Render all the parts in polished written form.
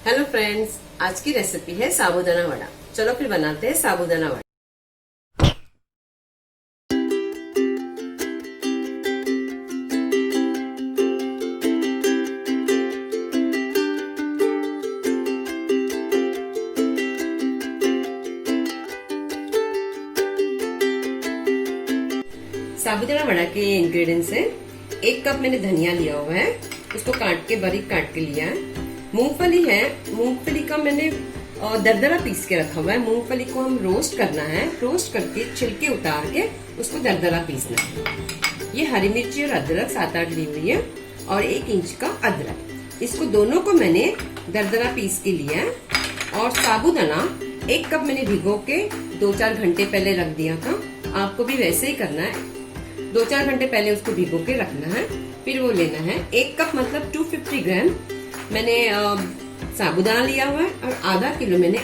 Hello friends, आज की recipe है साबूदाना वड़ा। चलो फिर बनाते हैं साबूदाना वड़ा। साबूदाना वड़ा के इंग्रेडिएंट्स है। 1 कप मैंने धनिया लिया हुआ है, उसको काट के बारीक काट के लिया है। मूंगफली है, मूंगफली का मैंने दरदरा पीस के रखा हुआ है। मूंगफली को हम रोस्ट करना है, रोस्ट करके छिलके उतार के उसको दरदरा पीसना है। ये हरी मिर्ची और अदरक 7-8 ली हुई है और 1 इंच का अदरक, इसको दोनों को मैंने दरदरा पीस के लिया है। और साबूदाना 1 कप मैंने भिगो के 2-4 घंटे पहले रख दिया था। आपको भी वैसे ही करना है, 2-4 घंटे पहले उसको भिगो के रखना है। फिर वो लेना है 1 कप मतलब 250 ग्राम मैंने साबूदाना लिया हुआ है और आधा किलो मैंने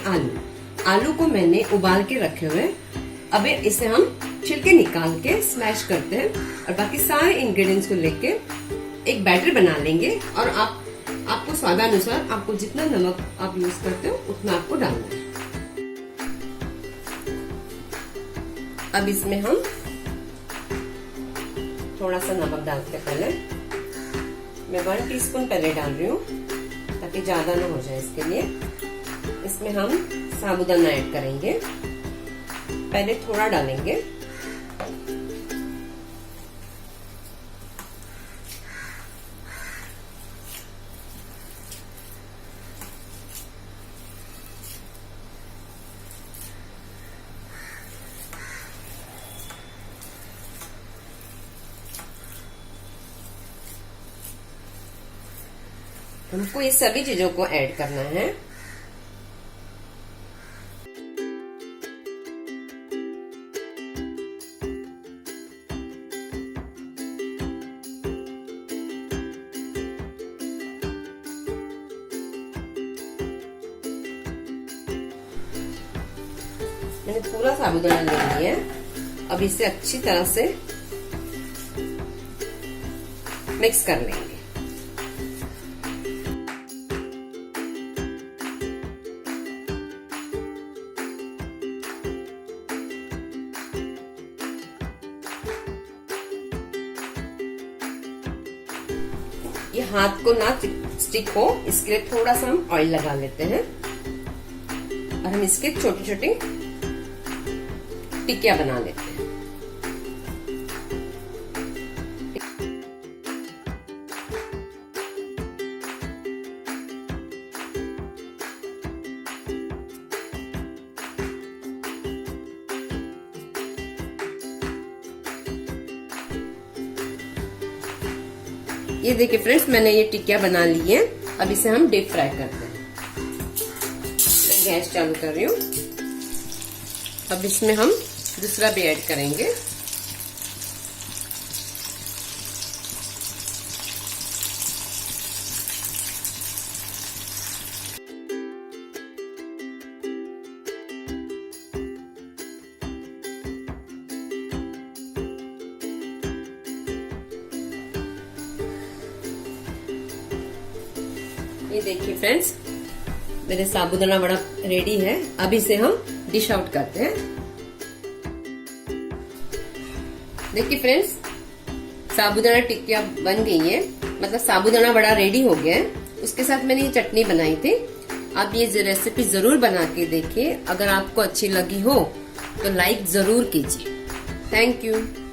आलू को मैंने उबाल के रखे हुए हैं। अब इसे हम छिलके निकाल के स्मैश करते हैं और बाकी सारे इंग्रेडिएंट्स को लेके एक बैटर बना लेंगे। और आपको स्वादानुसार आपको जितना नमक आप यूज करते हो उतना आपको डालना है। अब इसमें हम थोड़ा सा नमक डालते हैं। पहले मैं 1 टीस्पून पहले डाल रही हूँ ताकि ज्यादा ना हो जाए। इसके लिए इसमें हम साबूदाना ऐड करेंगे। पहले थोड़ा डालेंगे, हमको ये सभी चीजों को ऐड करना है। मैंने पूरा साबूदाना ले लिया है। अब इसे अच्छी तरह से मिक्स कर लेंगे। ये हाथ को ना स्टिक हो इसके लिए थोड़ा सा हम ऑयल लगा लेते हैं और हम इसके छोटे छोटे टिक्कियां बना लेते हैं। ये देखिए फ्रेंड्स, मैंने ये टिक्कियां बना ली है। अब इसे हम डीप फ्राई करते हैं। मैं गैस चालू कर रही हूँ। अब इसमें हम दूसरा भी ऐड करेंगे। ये देखिए फ्रेंड्स, मेरे साबूदाना वड़ा रेडी है। अब इसे हम डिश आउट करते हैं। देखिए फ्रेंड्स, साबूदाना टिक्कियां बन गई है, मतलब साबूदाना वड़ा रेडी हो गया है। उसके साथ मैंने ये चटनी बनाई थी। आप ये रेसिपी जरूर बना के देखिए। अगर आपको अच्छी लगी हो तो लाइक जरूर कीजिए। Thank you.